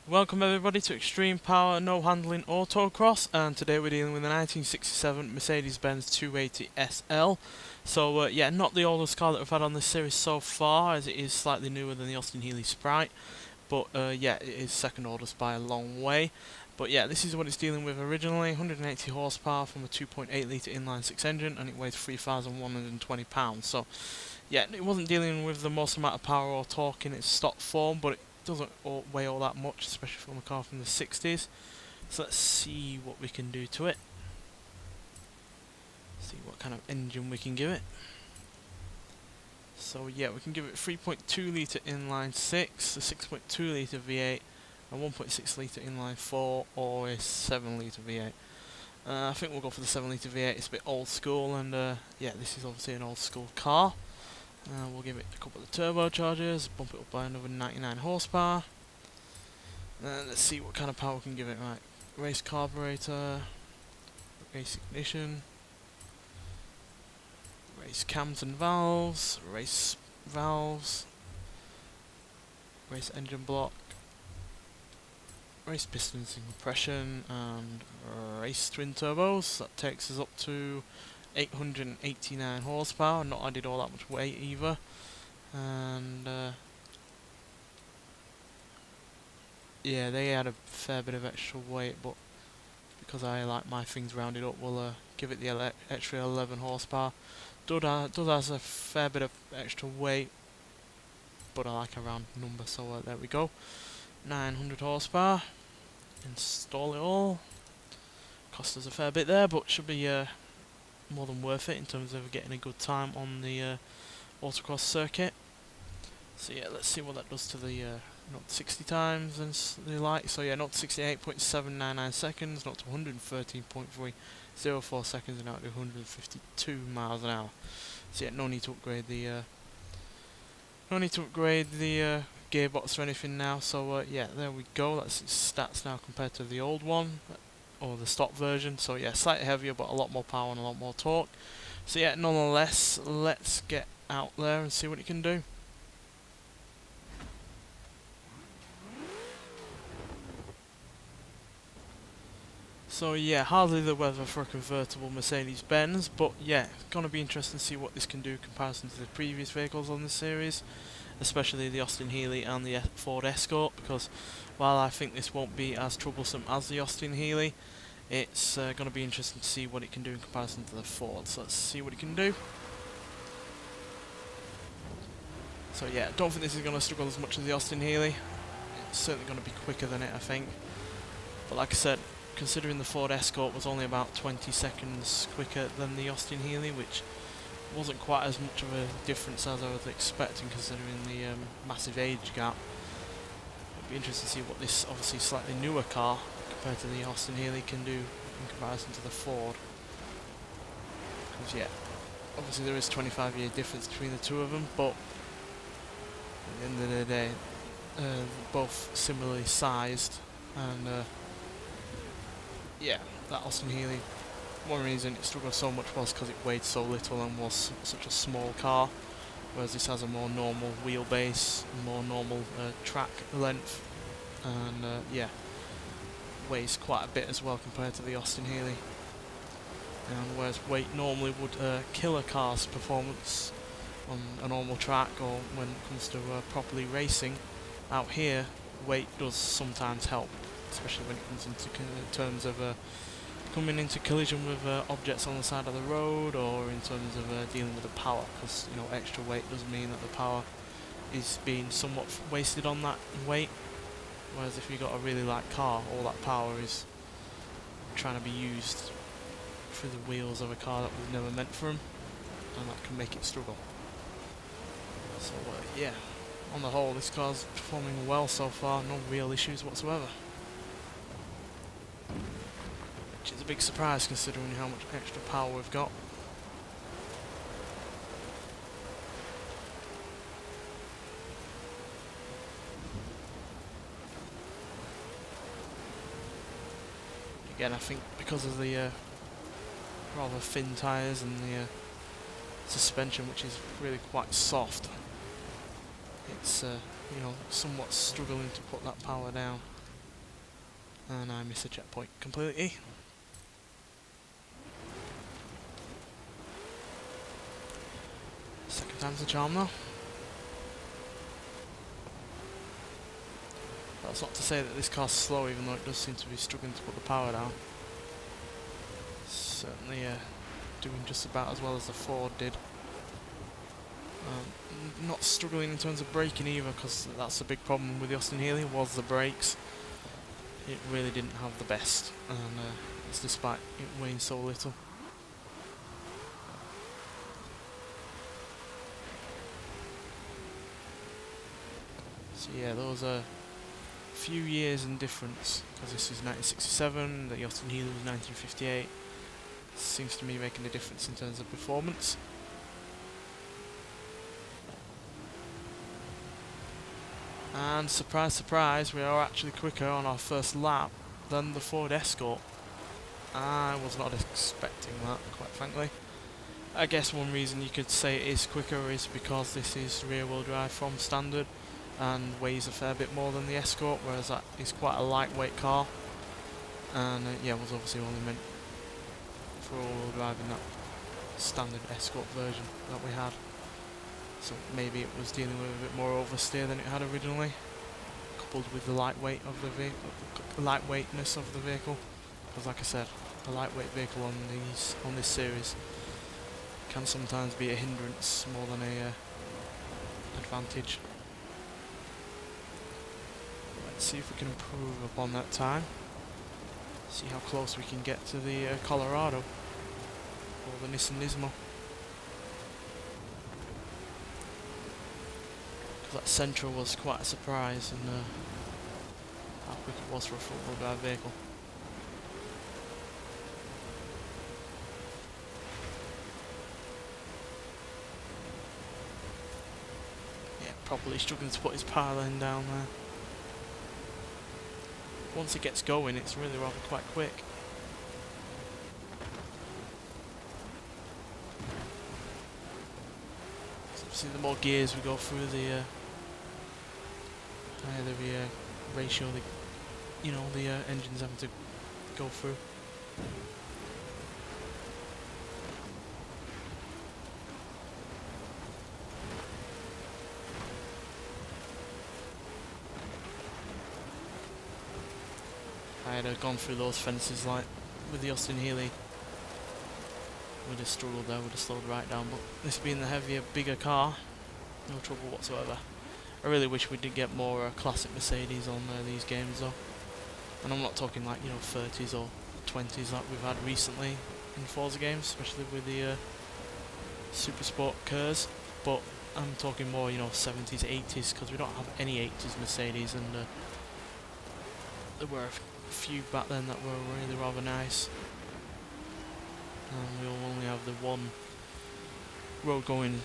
Welcome everybody to Extreme Power No Handling Autocross, and today we're dealing with a 1967 Mercedes-Benz 280 SL. So yeah, not the oldest car that we've had on this series so far, as it is slightly newer than the Austin-Healey Sprite, but yeah, it is second oldest by a long way. But yeah, this is what it's dealing with originally: 180 horsepower from a 2.8 litre inline-six engine, and it weighs 3,120 pounds. So yeah, it wasn't dealing with the most amount of power or torque in its stock form, but it doesn't weigh all that much, especially from a car from the 60s. So let's see what we can do to it. See what kind of engine we can give it. So yeah, we can give it 3.2 litre inline 6, a 6.2 litre V8, a 1.6 litre inline 4, or a 7 litre V8. I think we'll go for the 7 litre V8. It's a bit old school, and yeah, this is obviously an old school car. We'll give it a couple of turbochargers, bump it up by another 99 horsepower. Let's see what kind of power we can give it. Right, race carburetor, race ignition, race cams and valves, race engine block, race pistons and compression, and race twin turbos. That takes us up to 889 horsepower, not added all that much weight either. And yeah, they add a fair bit of extra weight, but because I like my things rounded up, we'll give it the extra 11 horsepower. Does has a fair bit of extra weight, but I like a round number, so there we go. 900 horsepower. Install it all. Cost us a fair bit there, but should be more than worth it in terms of getting a good time on the autocross circuit. So yeah, let's see what that does to the not 60 times and the like. So yeah, not 68.799 seconds, not to 113.304 seconds, and out to 152 miles an hour. So yeah, no need to upgrade the gearbox or anything now. So yeah, there we go. That's its stats now compared to the old one, or the stock version. So yeah, slightly heavier, but a lot more power and a lot more torque. So yeah, nonetheless, let's get out there and see what it can do. So yeah, hardly the weather for a convertible Mercedes-Benz, but yeah, it's gonna be interesting to see what this can do in comparison to the previous vehicles on this series, especially the Austin-Healey and the Ford Escort, because while I think this won't be as troublesome as the Austin-Healey, it's going to be interesting to see what it can do in comparison to the Ford. So let's see what it can do. So yeah, I don't think this is going to struggle as much as the Austin-Healey. It's certainly going to be quicker than it, I think. But like I said, considering the Ford Escort was only about 20 seconds quicker than the Austin-Healey, which wasn't quite as much of a difference as I was expecting, considering the massive age gap. It'd be interesting to see what this obviously slightly newer car compared to the Austin-Healey can do in comparison to the Ford. Because yeah, obviously there is 25-year difference between the two of them, but at the end of the day, both similarly sized, and yeah, that Austin-Healey, one reason it struggled so much was because it weighed so little and was such a small car, whereas this has a more normal wheelbase, more normal track length, and yeah, weighs quite a bit as well compared to the Austin-Healey. And whereas weight normally would kill a car's performance on a normal track or when it comes to properly racing, out here weight does sometimes help, especially when it comes into terms of coming into collision with objects on the side of the road, or in terms of dealing with the power, because you know, extra weight does mean that the power is being somewhat wasted on that weight. Whereas if you've got a really light car, all that power is trying to be used through the wheels of a car that was never meant for them, and that can make it struggle. So yeah, on the whole, this car's performing well so far, no real issues whatsoever. Which is a big surprise considering how much extra power we've got. Again, I think because of the rather thin tyres and the suspension, which is really quite soft, it's you know, somewhat struggling to put that power down. and I miss a checkpoint completely. Second time's the charm though. That's not to say that this car's slow, even though it does seem to be struggling to put the power down. Certainly doing just about as well as the Ford did. Not struggling in terms of braking either, because that's the big problem with the Austin-Healey, was the brakes. It really didn't have the best, and it's despite it weighing so little. So yeah, those are a few years in difference, because this is 1967, the Austin-Healey was 1958. Seems to me making a difference in terms of performance. And surprise, surprise, we are actually quicker on our first lap than the Ford Escort. I was not expecting that, quite frankly. I guess one reason you could say it is quicker is because this is rear-wheel drive from standard and weighs a fair bit more than the Escort, whereas that is quite a lightweight car. And yeah, was obviously only meant for all-wheel drive in that standard Escort version that we had. So maybe it was dealing with a bit more oversteer than it had originally, coupled with the lightweight of the vehicle, lightweightness of the vehicle. Because like I said, a lightweight vehicle on this series can sometimes be a hindrance more than a advantage. Let's see if we can improve upon that time. See how close we can get to the Colorado or the Nissan NISMO. That Sentra was quite a surprise, and how quick it was for a front-wheel drive vehicle. Yeah, probably struggling to put his power line down there. Once it gets going, it's really rather quite quick. So obviously, the more gears we go through, the higher the ratio the engine's having to go through. I had gone through those fences like with the Austin-Healey. Would have struggled there, would have slowed right down, but this being the heavier, bigger car, no trouble whatsoever. I really wish we did get more classic Mercedes on these games though. And I'm not talking like, 30s or 20s like we've had recently in Forza games, especially with the Super Sport cars, but I'm talking more, 70s, 80s, because we don't have any 80s Mercedes, and there were a few back then that were really rather nice. And we'll only have the one road-going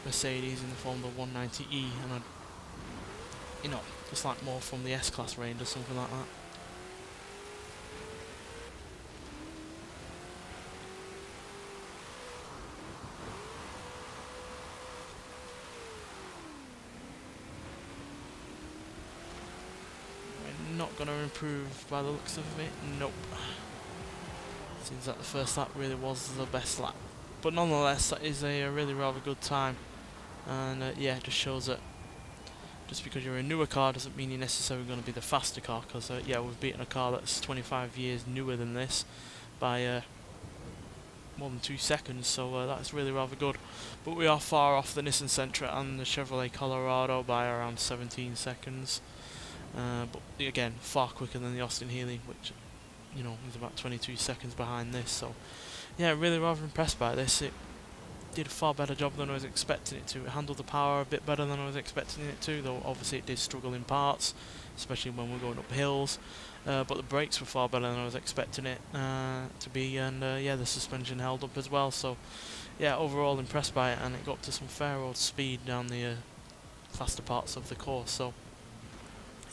Mercedes in the form of the 190E, and I'd, just like more from the S-Class range or something like that. We're not going to improve by the looks of it, nope. Seems like the first lap really was the best lap. But nonetheless, that is a really rather good time. And yeah, it just shows that just because you're a newer car doesn't mean you're necessarily going to be the faster car, because yeah, we've beaten a car that's 25 years newer than this by more than 2 seconds, so that's really rather good. But we are far off the Nissan Sentra and the Chevrolet Colorado by around 17 seconds. But again, far quicker than the Austin-Healey, which is about 22 seconds behind this. So yeah, really rather impressed by this. It did a far better job than I was expecting it to. It handled the power a bit better than I was expecting it to, though obviously it did struggle in parts, especially when we're going up hills. But the brakes were far better than I was expecting it to be, and yeah, the suspension held up as well. So yeah, overall impressed by it, and it got up to some fair old speed down the faster parts of the course. So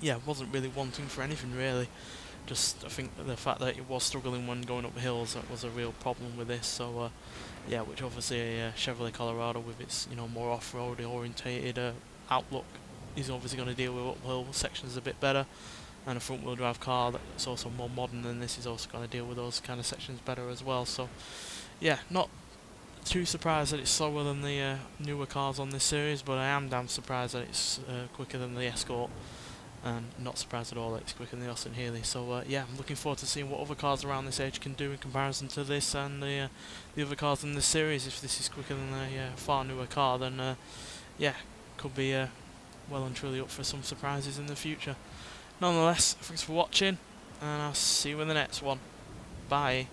yeah, wasn't really wanting for anything really. Just I think the fact that it was struggling when going up hills, that was a real problem with this. So yeah, which obviously a Chevrolet Colorado with its more off-road orientated outlook is obviously going to deal with uphill sections a bit better. and a front wheel drive car that's also more modern than this is also going to deal with those kind of sections better as well. So yeah, not too surprised that it's slower than the newer cars on this series, but I am damn surprised that it's quicker than the Escort, and not surprised at all that it's quicker than the Austin-Healey. So yeah, I'm looking forward to seeing what other cars around this age can do in comparison to this and the other cars in this series. If this is quicker than a far newer car, then yeah, could be well and truly up for some surprises in the future. Nonetheless, thanks for watching, and I'll see you in the next one. Bye.